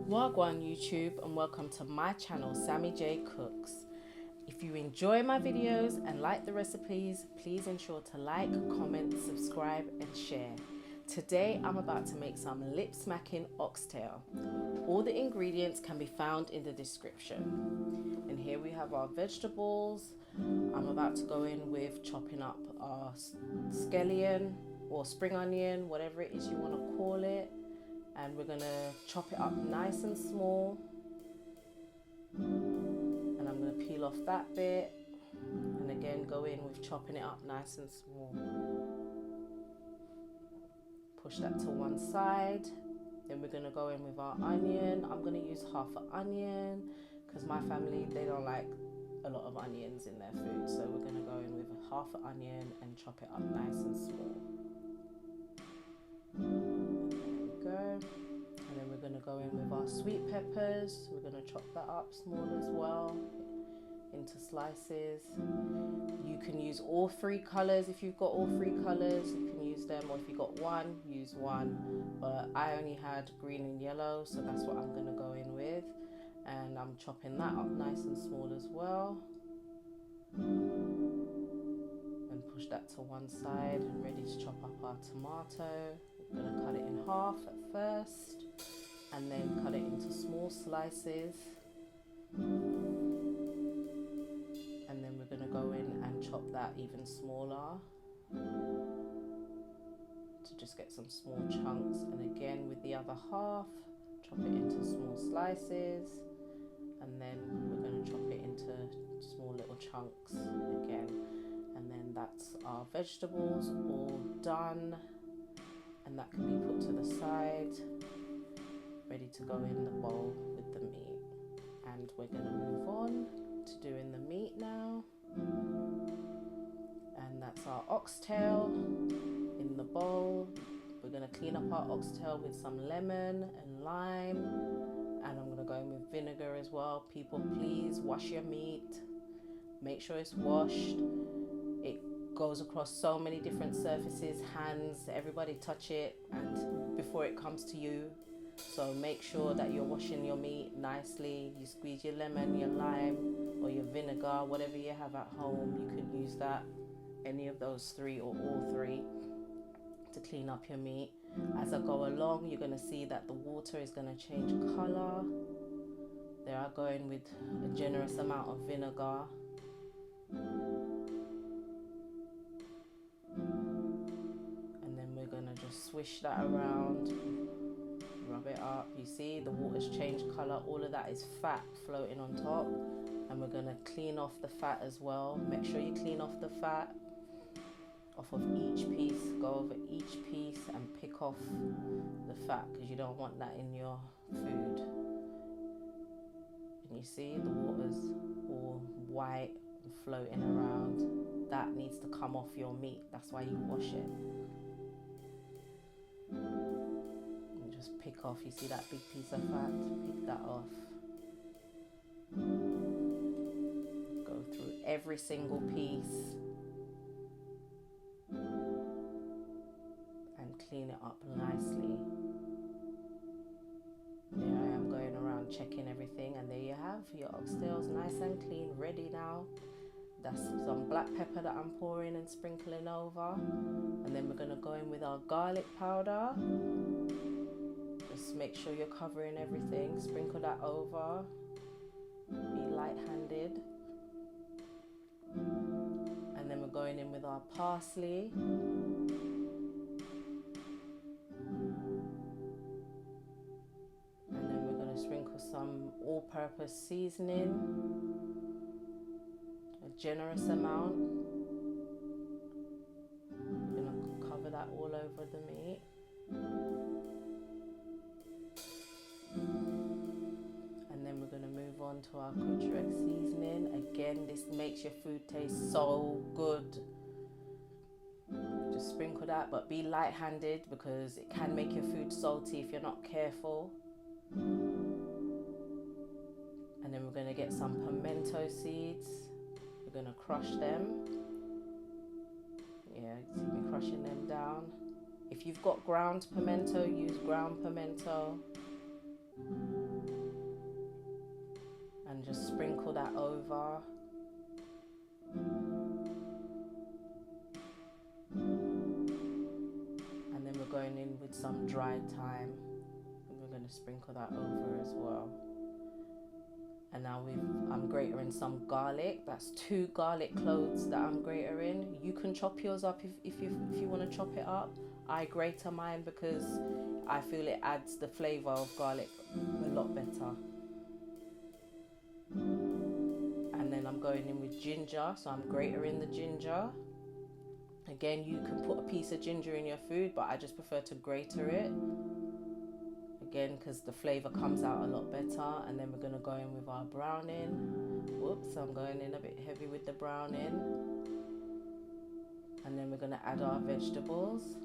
Wagwan YouTube, and welcome to my channel Sammy Jay Cooks. If you enjoy my videos and like the recipes, please ensure to like, comment, subscribe and share. Today I'm about to make some lip smacking oxtail. All the ingredients can be found in the description. And here we have our vegetables. I'm about to go in with chopping up our scallion or spring onion, whatever it is you want to call it. And we're going to chop it up nice and small. And I'm going to peel off that bit. And again go in with chopping it up nice and small. Push that to one side. Then we're going to go in with our onion. I'm going to use half an onion because my family, they don't like a lot of onions in their food. So we're going to go in with half an onion and chop it up nice and small. And then we're going to go in with our sweet peppers. We're going to chop that up small as well into slices. You can use all three colors. If you've got all three colors, you can use them, or if you got one, use one. But I only had green and yellow, so that's what I'm going to go in with. And I'm chopping that up nice and small as well. And push that to one side. Ready to chop up our tomato. We're going to cut it in half at first and then cut it into small slices, and then we're going to go in and chop that even smaller to just get some small chunks. And again with the other half, chop it into small slices, and then we're going to chop it into small little chunks again. And then that's our vegetables all done. And that can be put to the side, ready to go in the bowl with the meat. And we're going to move on to doing the meat now. And that's our oxtail in the bowl. We're going to clean up our oxtail with some lemon and lime. And I'm going to go in with vinegar as well. People, please wash your meat. Make sure it's washed. It goes across so many different surfaces, hands, everybody touch it, and before it comes to you. So make sure that you're washing your meat nicely. You squeeze your lemon, your lime, or your vinegar, whatever you have at home. You could use that, any of those three or all three, to clean up your meat. As I go along, you're going to see that the water is going to change color. There I go in with a generous amount of vinegar. Swish that around, rub it up. You see the water's changed color. All of that is fat floating on top, and we're going to clean off the fat as well. Make sure you clean off the fat off of each piece. Go over each piece and pick off the fat because you don't want that in your food. And you see the water's all white and floating around. That needs to come off your meat. That's why you wash it. And just pick off, you see that big piece of fat, pick that off. Go through every single piece and clean it up nicely. There I am going around checking everything, and there you have your oxtails, nice and clean, ready now. That's some black pepper that I'm pouring and sprinkling over. And then we're going to go in with our garlic powder. Just make sure you're covering everything. Sprinkle that over. Be light-handed. And then we're going in with our parsley. And then we're going to sprinkle some all-purpose seasoning. A generous amount. We're going to cover that all over the meat. And then we're going to move on to our Kucharek seasoning. Again, this makes your food taste so good. Just sprinkle that, but be light-handed because it can make your food salty if you're not careful. And then we're going to get some pimento seeds. We're going to crush them. Yeah, see me crushing them down. If you've got ground pimento, use ground pimento. that over. And then we're going in with some dried thyme, and we're going to sprinkle that over as well. And now I'm grating some garlic. That's 2 garlic cloves that I'm grating. You can chop yours up if you want to chop it up. I grate mine because I feel it adds the flavour of garlic a lot better. And then I'm going in with ginger, so I'm grating the ginger. Again, you can put a piece of ginger in your food, but I just prefer to grate it. Again, because the flavour comes out a lot better. And then we're going to go in with our browning. Whoops, I'm going in a bit heavy with the browning. And then we're going to add our vegetables,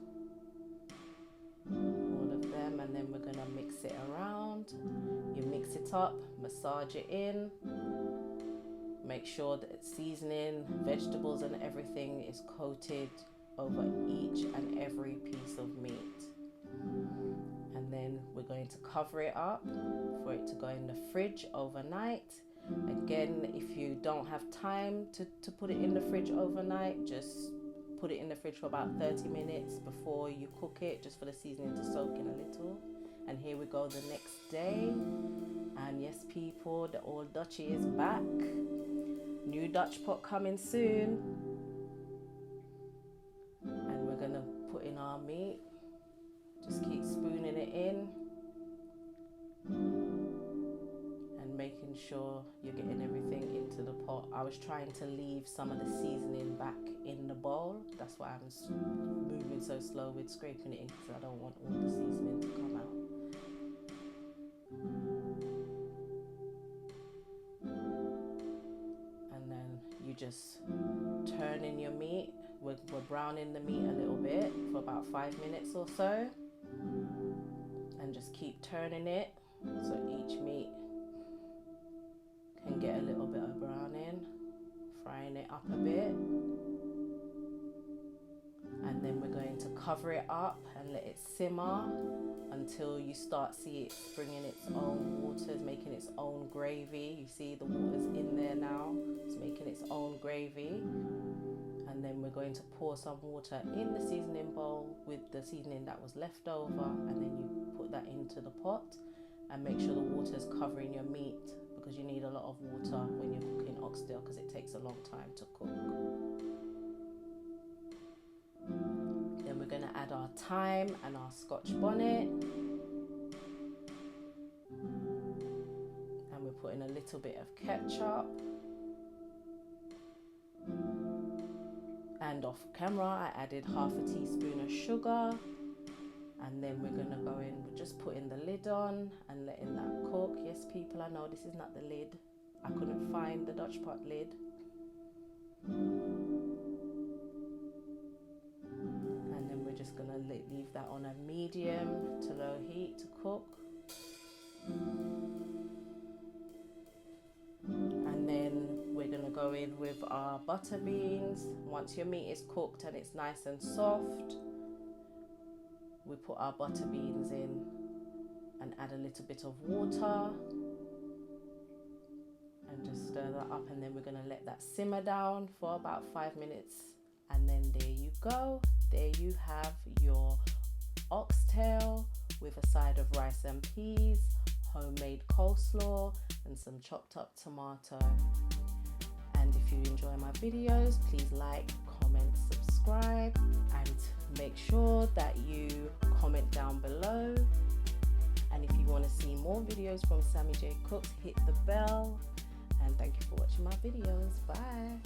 all of them, and then we're going to mix it around. You mix it up, massage it in, make sure that seasoning, vegetables and everything is coated over each and every piece of meat. And then we're going to cover it up for it to go in the fridge overnight. Again, if you don't have time to put it in the fridge overnight, just put it in the fridge for about 30 minutes before you cook it, just for the seasoning to soak in a little. And here we go the next day. And yes, people, the old Dutchie is back. New Dutch pot coming soon. And we're gonna put in our meat. Just keep spooning it in and making sure you're getting everything into the pot. I was trying to leave some of the seasoning back in the bowl. That's why I'm moving so slow with scraping it in, because I don't want all the seasoning to come out. And then you just turn in your meat. We're browning the meat a little bit for about 5 minutes or so. And just keep turning it so each meat can get a little bit of browning, frying it up a bit. And then we're going to cover it up and let it simmer until you start see it bringing its own waters, making its own gravy. You see the water's in there now, it's making its own gravy. And then we're going to pour some water in the seasoning bowl with the seasoning that was left over, and then you put that into the pot and make sure the water is covering your meat, because you need a lot of water when you're cooking oxtail because it takes a long time to cook. Then we're going to add our thyme and our scotch bonnet, and we're putting a little bit of ketchup. And off camera I added half a teaspoon of sugar. And then we're gonna go in, we're just putting the lid on and letting that cook. Yes, people, I know this is not the lid. I couldn't find the Dutch pot lid. And then we're just gonna leave that on a medium to low heat to cook. And then we're gonna go in with our butter beans. Once your meat is cooked and it's nice and soft, we put our butter beans in and add a little bit of water and just stir that up. And then we're gonna let that simmer down for about 5 minutes. And then there you go. There you have your oxtail with a side of rice and peas, homemade coleslaw, and some chopped up tomato. And if you enjoy my videos, please like, comment, subscribe, and make sure that you comment down below. And if you want to see more videos from Sammy Jay Cooks, hit the bell. And thank you for watching my videos. Bye.